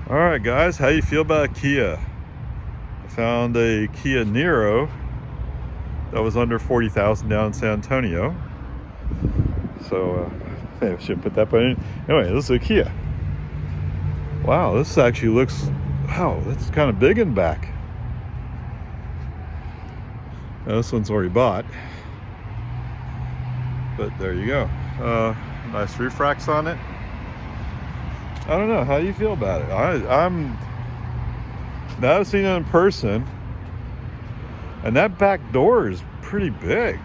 All right, guys, how you feel about Kia? I found a Kia Niro that was under 40,000 down in San Antonio. So maybe I should put that in. Anyway, this is a Kia. Wow, this actually looks, wow, that's kind of big in back. Now, this one's already bought, but there you go. Nice roof racks on it. I don't know, how do you feel about it? I'm now I've seen it in person, and that back door is pretty big.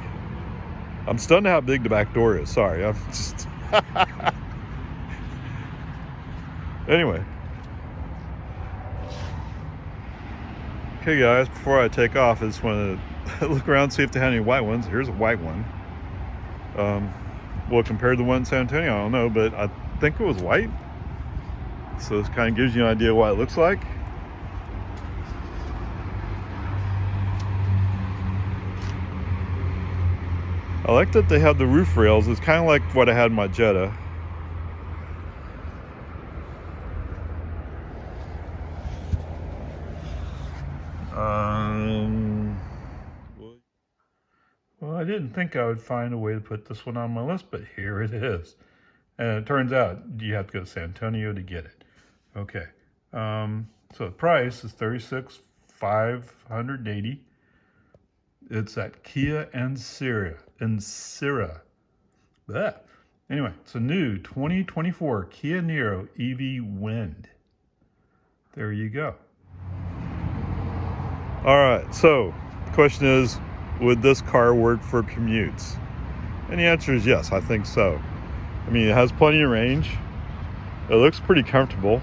I'm stunned how big the back door is. Sorry, I'm just anyway. Okay, guys, before I take off, I just want to look around, see if they had any white ones. Here's a white one. Well, compared to the one in San Antonio, I don't know, but I think it was white. So this kind of gives you an idea of what it looks like. I like that they have the roof rails. It's kind of like what I had in my Jetta. Well, I didn't think I would find a way to put this one on my list, but here it is. And it turns out you have to go to San Antonio to get it. Okay. So the price is $36,580. It's at Kia Niro. Anyway, it's a new 2024 Kia Niro EV Wind. There you go. All right, so the question is, would this car work for commutes? And the answer is yes, I think so. I mean, it has plenty of range. It looks pretty comfortable.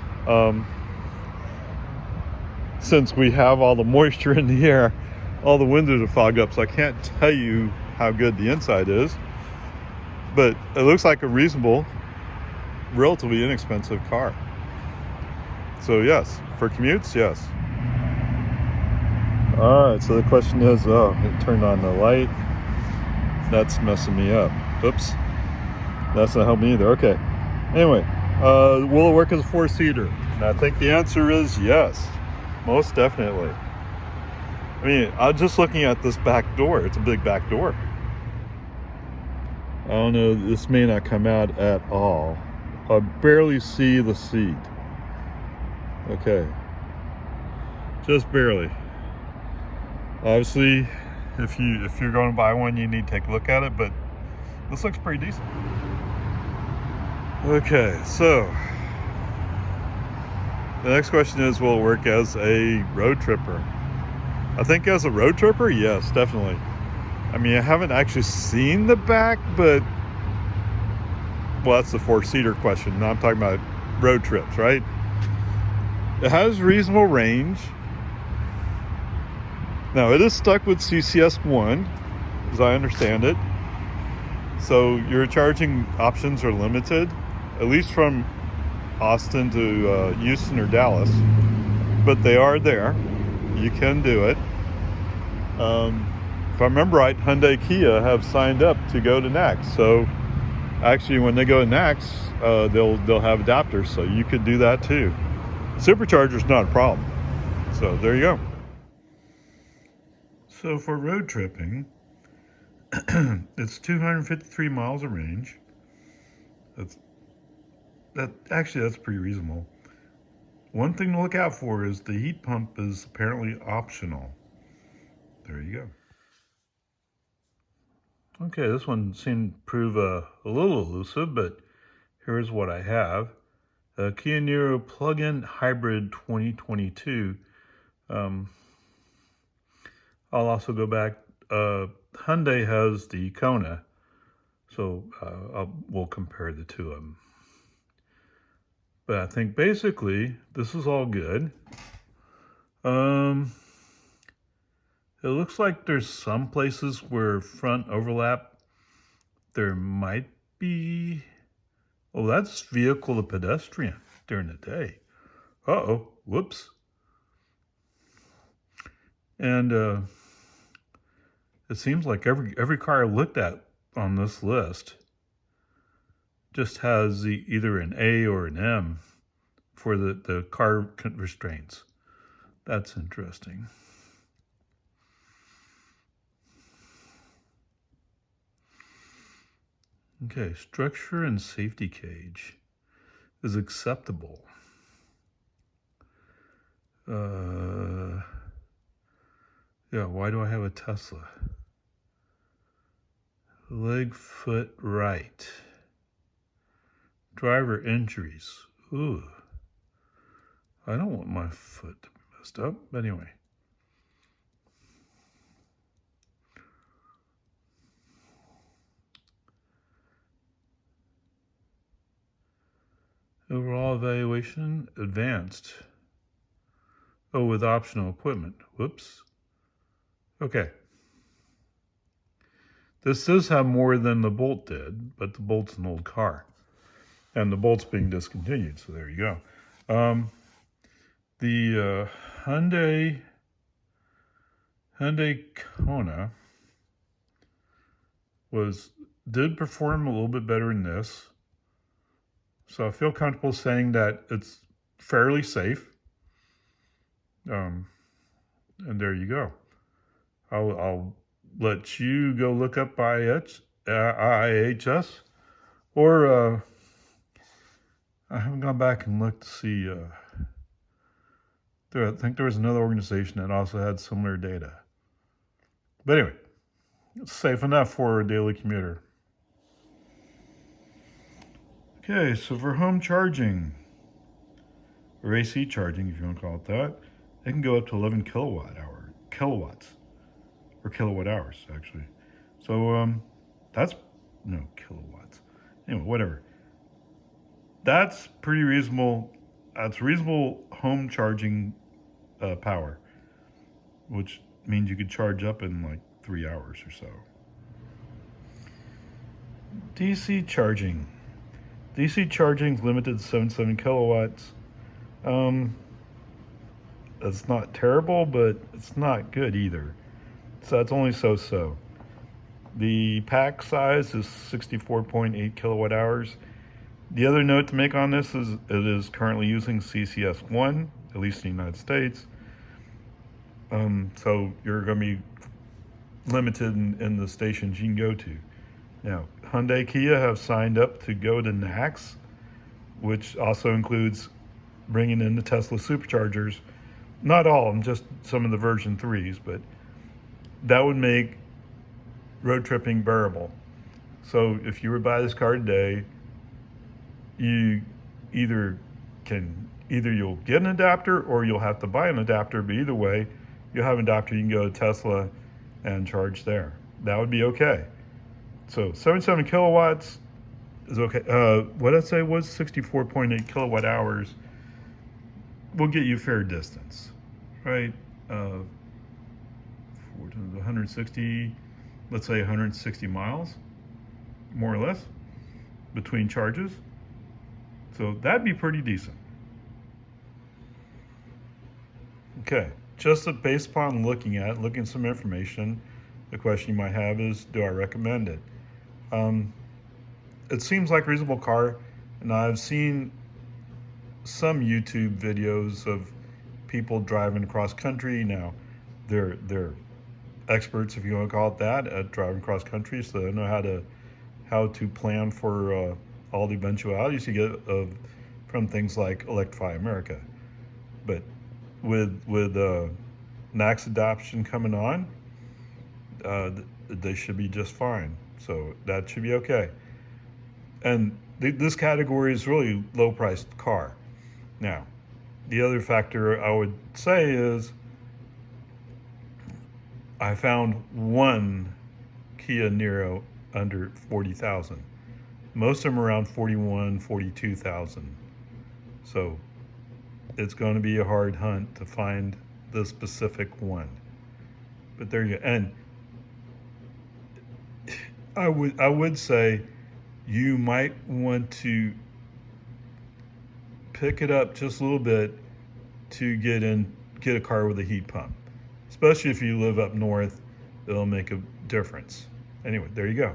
Since we have all the moisture in the air, all the windows are fogged up, so I can't tell you how good the inside is. But it looks like a reasonable, relatively inexpensive car. So yes, for commutes, yes. All right, so the question is, oh, it turned on the light. That's messing me up. Oops. That's not helping me either. Okay. Anyway, will it work as a four-seater? And I think the answer is yes, most definitely. I mean, I'm just looking at this back door. It's a big back door. I don't know, this may not come out at all. I barely see the seat. Okay. Just barely. Obviously, if you're going to buy one, you need to take a look at it, but this looks pretty decent. Okay, so the next question is, will it work as a road tripper? I think as a road tripper, yes, definitely. I mean, I haven't actually seen the back, but, well, that's the four-seater question. Now I'm talking about road trips, right? It has reasonable range. Now, it is stuck with CCS1, as I understand it. So your charging options are limited, at least from Austin to Houston or Dallas. But they are there. You can do it. If I remember right, Hyundai Kia have signed up to go to NACS. So actually, when they go to NACS, they'll have adapters. So you could do that too. Supercharger's not a problem. So there you go. So for road tripping, it's 253 miles of range. That's pretty reasonable. One thing to look out for is the heat pump is apparently optional. There you go. Okay, this one seemed to prove a little elusive, but here's what I have. A Kia Niro plug-in hybrid 2022. I'll also go back. Hyundai has the Kona, so we'll compare the two of them. But I think basically this is all good. It looks like there's some places where front overlap there might be. Oh, that's vehicle to pedestrian during the day. Uh-oh, whoops. And it seems like every car I looked at on this list just has either an A or an M for the car restraints. That's interesting. Okay, structure and safety cage is acceptable. Yeah, why do I have a Tesla? Leg, foot, right. Driver injuries. Ooh. I don't want my foot to be messed up. But anyway. Overall evaluation, advanced. Oh, with optional equipment. Whoops. Okay. This does have more than the Bolt did, but the Bolt's an old car. And the Bolt's being discontinued, so there you go. The Hyundai Kona did perform a little bit better than this. So I feel comfortable saying that it's fairly safe. And there you go. I'll let you go look up IHS, or I haven't gone back and looked to see. I think there was another organization that also had similar data. But anyway, it's safe enough for a daily commuter. Okay, so for home charging, or AC charging, if you want to call it that, it can go up to 11 kilowatts, or kilowatt hours, actually. So that's, no, kilowatts. Anyway, whatever. That's pretty reasonable. That's reasonable home charging power, which means you could charge up in like 3 hours or so. DC charging. DC charging is limited to 77 kilowatts. That's not terrible, but it's not good either. So it's only so-so. The pack size is 64.8 kilowatt hours. The other note to make on this is it is currently using CCS1, at least in the United States. So you're going to be limited in the stations you can go to. Now, Hyundai Kia have signed up to go to NACS, which also includes bringing in the Tesla superchargers. Not all of them, just some of the version 3s, but that would make road tripping bearable. So if you were to buy this car today, you either you'll get an adapter or you'll have to buy an adapter, but either way, you'll have an adapter, you can go to Tesla and charge there. That would be okay. So 77 kilowatts is okay. What did I say was 64.8 kilowatt hours will get you fair distance, right? 160, let's say 160 miles, more or less, between charges. So that'd be pretty decent. Okay, just based upon looking at some information, the question you might have is, do I recommend it? It seems like a reasonable car, and I've seen some YouTube videos of people driving across country. Now, they're experts, if you want to call it that, at driving cross country, so they know how to plan for all the eventualities you get from things like Electrify America. But with NACS adoption coming on, they should be just fine. So that should be okay. And this category is really low-priced car. Now, the other factor I would say is I found one Kia Niro under 40,000. Most of them around 41, 42,000. So it's going to be a hard hunt to find the specific one. But there you go. And I would say you might want to pick it up just a little bit to get a car with a heat pump. Especially if you live up north, it'll make a difference. Anyway, there you go.